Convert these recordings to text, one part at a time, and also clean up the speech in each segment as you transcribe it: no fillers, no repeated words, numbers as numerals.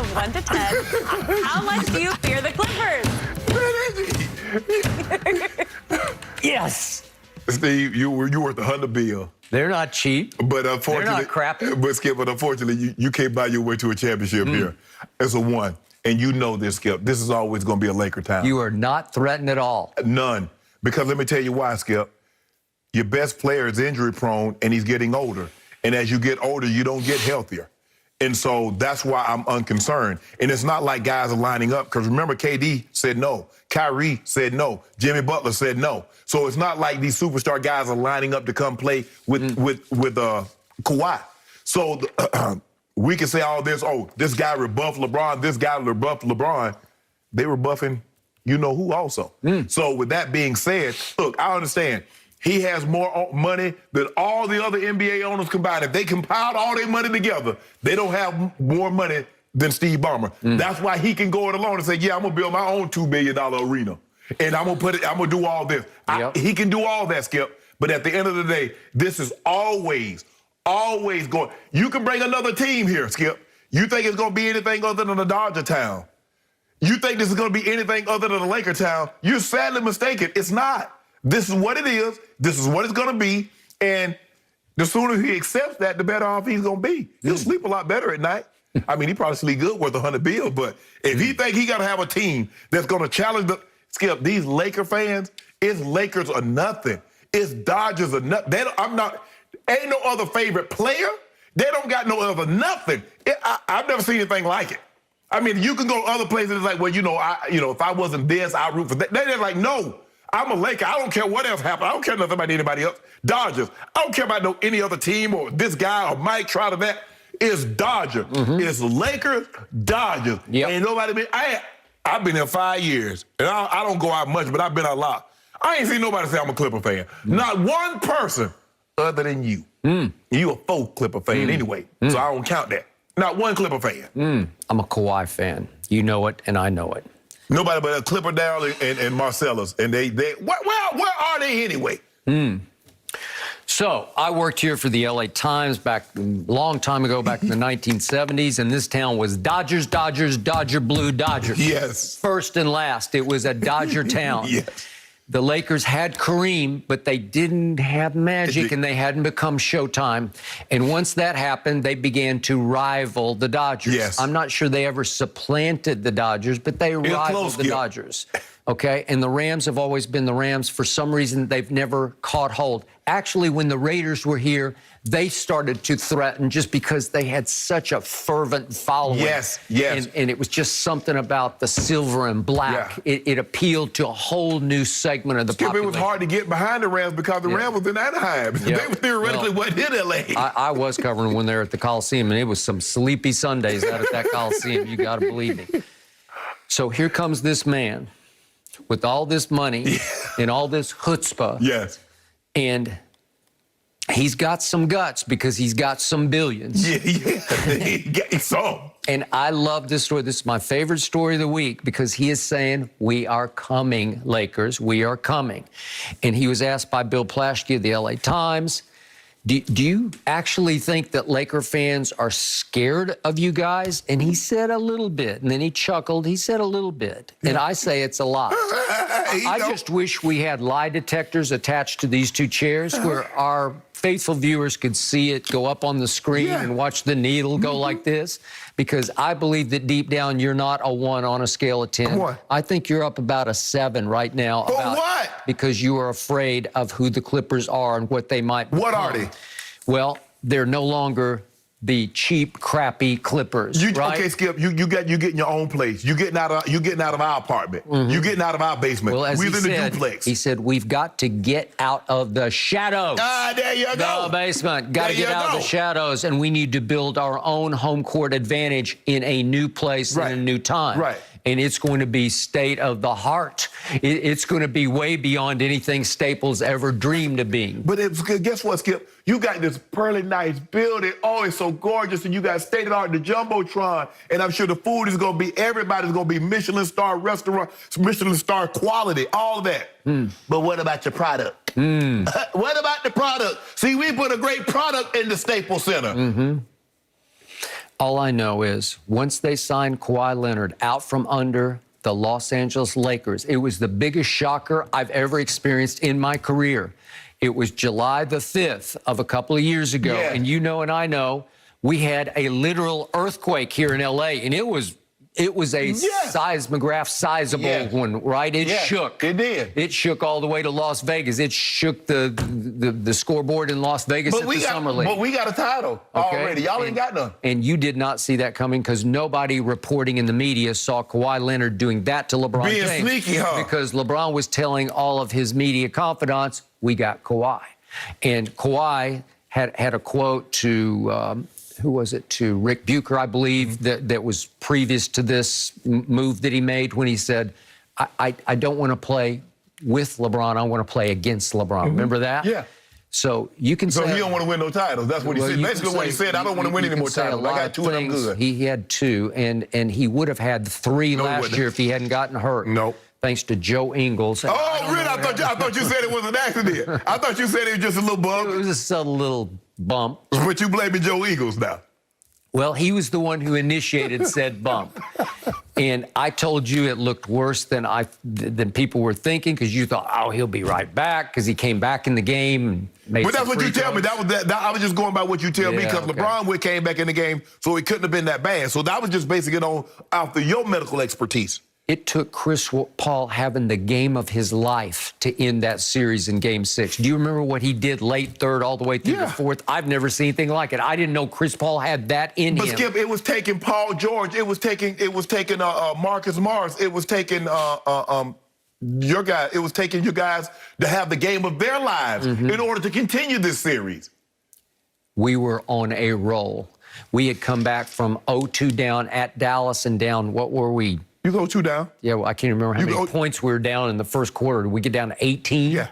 of 1 to 10, how much do you fear the Clippers? Yes. Steve, you worth $100 billion. They're not cheap. But unfortunately, they're not crappy. But Skip, unfortunately, you can't buy your way to a championship here. It's a 1. And you know this, Skip. This is always going to be a Laker town. You are not threatened at all. None. Because let me tell you why, Skip. Your best player is injury prone and he's getting older. And as you get older, you don't get healthier. And so that's why I'm unconcerned. And it's not like guys are lining up, because remember, KD said no. Kyrie said no. Jimmy Butler said no. So it's not like these superstar guys are lining up to come play with Kawhi. So we can say all this, oh, this guy rebuffed LeBron, this guy rebuffed LeBron. They were buffing you-know-who also. So with that being said, look, I understand. He has more money than all the other NBA owners combined. If they compiled all their money together, they don't have more money than Steve Ballmer. That's why he can go it alone and say, yeah, I'm going to build my own $2 billion arena. And I'm going to do all this. He can do all that, Skip. But at the end of the day, this is always going. You can bring another team here, Skip. You think it's going to be anything other than a Dodger town. You think this is going to be anything other than a Laker town. You're sadly mistaken. It's not. This is what it is. This is what it's going to be. And the sooner he accepts that, the better off he's going to be. He'll sleep a lot better at night. I mean, he probably sleep good worth $100 billion, but if he think he got to have a team that's going to challenge Skip, these Laker fans, it's Lakers or nothing. It's Dodgers or nothing. Ain't no other favorite player. They don't got no other nothing. I've never seen anything like it. I mean, you can go to other places, it's like, well, if I wasn't this, I'd root for that. They're like, no. I'm a Laker. I don't care what else happened. I don't care nothing about anybody else. Dodgers. I don't care about any other team or this guy or Mike Trout or that. It's Dodgers. It's Lakers, Dodgers. Ain't nobody I've been here 5 years, and I don't go out much, but I've been out a lot. I ain't seen nobody say I'm a Clipper fan. Not one person other than you. You a faux Clipper fan anyway, so I don't count that. Not one Clipper fan. I'm a Kawhi fan. You know it, and I know it. Nobody but a Clipper down and Marcellus. And where are they anyway? So I worked here for the LA Times back a long time ago, back in the 1970s, and this town was Dodgers, Dodgers, Dodger Blue Dodgers. Yes. First and last, it was a Dodger town. Yes. The Lakers had Kareem, but they didn't have Magic, and they hadn't become Showtime. And once that happened, they began to rival the Dodgers. Yes. I'm not sure they ever supplanted the Dodgers, but they rivaled the Dodgers. Okay, and the Rams have always been the Rams. For some reason, they've never caught hold. Actually, when the Raiders were here, they started to threaten just because they had such a fervent following. Yes. And it was just something about the silver and black. It appealed to a whole new segment of the population. It was hard to get behind the Rams because the Rams was in Anaheim. They theoretically wasn't in L.A. I was covering when they were at the Coliseum, and it was some sleepy Sundays out at that Coliseum. You got to believe me. So here comes this man with all this money and all this chutzpah. Yes. And he's got some guts because he's got some billions. And I love this story. This is my favorite story of the week because he is saying, we are coming, Lakers. We are coming. And he was asked by Bill Plaschke of the LA Times, do you actually think that Laker fans are scared of you guys? And he said a little bit. And then he chuckled. He said a little bit. And I say it's a lot. I just wish we had lie detectors attached to these two chairs where our faithful viewers could see it go up on the screen and watch the needle go like this, because I believe that deep down you're not a 1 on a scale of 10. I think you're up about a 7 right now. For what? Because you are afraid of who the Clippers are and what they might become. What are they? Well, they're no longer the cheap, crappy Clippers, right? Okay, Skip, you getting your own place. You getting out of our apartment. You getting out of our basement. Well, as we're he in said, the duplex. He said, we've got to get out of the shadows. There you go. The basement. Got to get out of the shadows, and we need to build our own home court advantage in a new place in a new time. Right. And it's going to be state of the heart. It's going to be way beyond anything Staples ever dreamed of being. But guess what, Skip? You got this pearly nice building. Oh, it's so gorgeous. And you got state of the art, the Jumbotron. And I'm sure the food is going to be, everybody's going to be Michelin star restaurant, Michelin star quality, all that. But what about your product? What about the product? See, we put a great product in the Staples Center. All I know is once they signed Kawhi Leonard out from under the Los Angeles Lakers, it was the biggest shocker I've ever experienced in my career. It was July the 5th of a couple of years ago, and you know and I know, we had a literal earthquake here in L.A., and it was a seismograph sizable one, right? It shook. It did. It shook all the way to Las Vegas. It shook the scoreboard in Las Vegas at the Summer League. But we got a title already. Y'all ain't got none. And you did not see that coming because nobody reporting in the media saw Kawhi Leonard doing that to LeBron James. Being sneaky, huh? Because LeBron was telling all of his media confidants, we got Kawhi. And Kawhi had a quote to... who was it, to Rick Bucher, I believe, that was previous to this move that he made when he said, I don't want to play with LeBron, I want to play against LeBron. Remember that? Yeah. So you can say... So he don't want to win no titles. That's what he said. Basically what he said, I don't want to win any more titles. I got two and I'm good. He had two, and he would have had three last year if he hadn't gotten hurt. No. Thanks to Joe Ingles. Oh, really? I thought you said it was an accident. I thought you said it was just a little bump. It was a subtle little bump. But you blaming Joe Ingles now. Well, he was the one who initiated said bump. And I told you it looked worse than people were thinking because you thought, oh, he'll be right back because he came back in the game and made But that's what you tell me. throws. I was just going by what you tell me because LeBron came back in the game, so it couldn't have been that bad. So that was just basically after your medical expertise. It took Chris Paul having the game of his life to end that series in Game 6. Do you remember what he did late third all the way through the fourth? I've never seen anything like it. I didn't know Chris Paul had that in him. But Skip, it was taking Paul George. It was taking Marcus Morris. It was taking your guy. It was taking you guys to have the game of their lives in order to continue this series. We were on a roll. We had come back from 0-2 down at Dallas and down, what were we? You go 2 down. Yeah, well, I can't remember how many points we were down in the first quarter. Did we get down to 18? Yeah.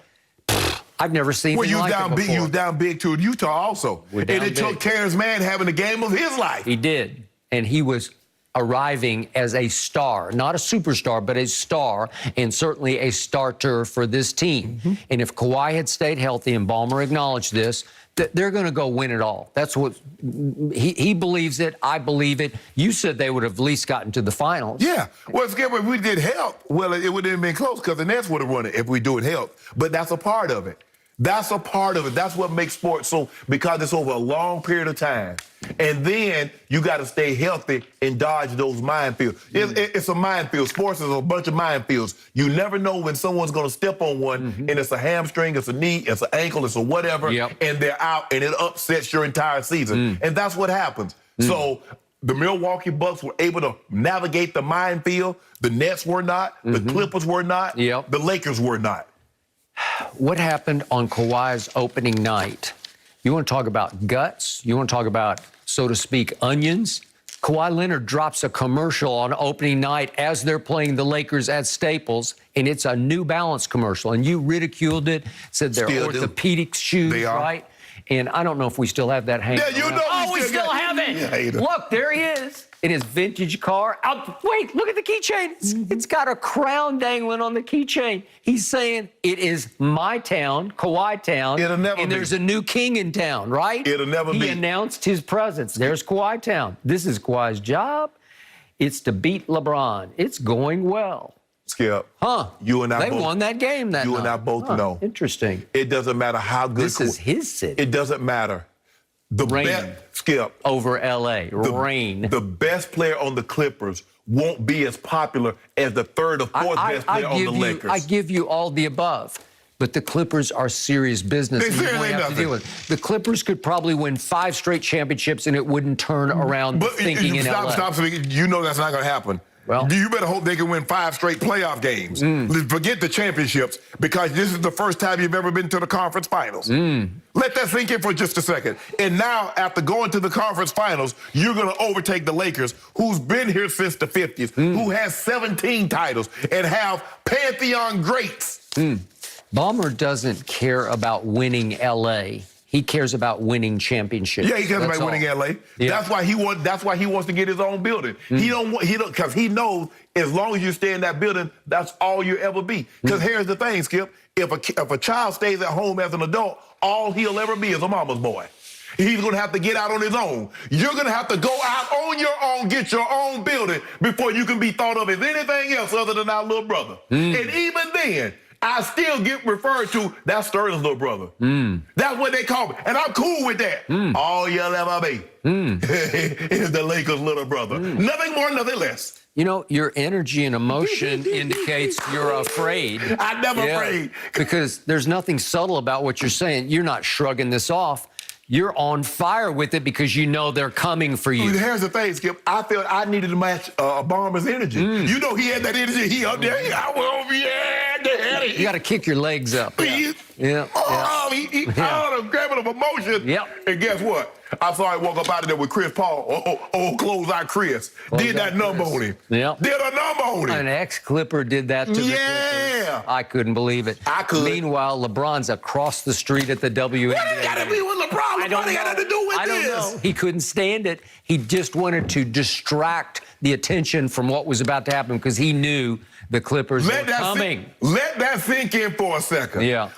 I've never seen anything like it before. You was down big to Utah also. And it took Terrence Mann having the game of his life. He did. And he was arriving as a star, not a superstar, but a star, and certainly a starter for this team. And if Kawhi had stayed healthy, and Ballmer acknowledged this, they're going to go win it all. That's what he believes it. I believe it. You said they would have at least gotten to the finals. Yeah. Well, Skip, if we did help, well, it wouldn't have been close because the Nets would have won it if we do it help. But that's a part of it. That's a part of it. That's what makes sports so, because it's over a long period of time. And then you got to stay healthy and dodge those minefields. It's a minefield. Sports is a bunch of minefields. You never know when someone's going to step on one, and it's a hamstring, it's a knee, it's an ankle, it's a whatever, and they're out, and it upsets your entire season. And that's what happens. So the Milwaukee Bucks were able to navigate the minefield. The Nets were not. The Clippers were not. The Lakers were not. What happened on Kawhi's opening night? You want to talk about guts? You want to talk about, so to speak, onions? Kawhi Leonard drops a commercial on opening night as they're playing the Lakers at Staples, and it's a New Balance commercial. And you ridiculed it, said they're orthopedic shoes, right? And I don't know if we still have that hanging. Yeah, you know. Oh, we still have it. Look, there he is in his vintage car. Wait, look at the keychain. It's got a crown dangling on the keychain. He's saying it is my town, Kawhi town. It'll never and be. There's a new king in town, right? It'll never be. He announced his presence. There's Kawhi town. This is Kawhi's job. It's to beat LeBron. It's going well. Skip. You and I They won that game that night. You and I both know. Interesting. It doesn't matter how good. This is his city. It doesn't matter. The best, Skip. Over L.A. The best player on the Clippers won't be as popular as the third or fourth best player on the Lakers. I give you all the above. But the Clippers are serious business. They seriously have to deal with it. The Clippers could probably win 5 straight championships and it wouldn't turn around thinking in LA. Stop. You know that's not going to happen. Well, you better hope they can win 5 straight playoff games. Forget the championships, because this is the first time you've ever been to the conference finals. Let that sink in for just a second. And now, after going to the conference finals, you're going to overtake the Lakers, who's been here since the 50s, who has 17 titles, and have Pantheon greats. Ballmer doesn't care about winning L.A. He cares about winning championships. Yeah, he cares about winning LA. Yeah. That's why he wants to get his own building. Because he knows as long as you stay in that building, that's all you'll ever be. Because here's the thing, Skip. If a child stays at home as an adult, all he'll ever be is a mama's boy. he's going to have to get out on his own. You're going to have to go out on your own, get your own building before you can be thought of as anything else other than our little brother. And even then, I still get referred to, that's Sterling's little brother. That's what they call me. And I'm cool with that. All you'll ever be is the Lakers' little brother. Nothing more, nothing less. You know, your energy and emotion indicates you're afraid. I'm never afraid. Because there's nothing subtle about what you're saying. You're not shrugging this off. You're on fire with it because you know they're coming for you. Here's the thing, Skip. I felt I needed to match Ballmer's energy. You know he had that energy. He up there. I went over here. You got to kick your legs up. He grabbing of emotion. Yep. And guess what? I saw him walk up out of there with Chris Paul. Close out Chris. Did that number on him. Yep. Did a number on him. An ex-Clipper did that to the Clippers. I couldn't believe it. I could. Meanwhile, LeBron's across the street at the WNBA. What it got to be with LeBron? I don't know. What got to do with I this? don't know. He couldn't stand it. He just wanted to distract the attention from what was about to happen because he knew the Clippers were coming. Let that sink in for a second. Yeah.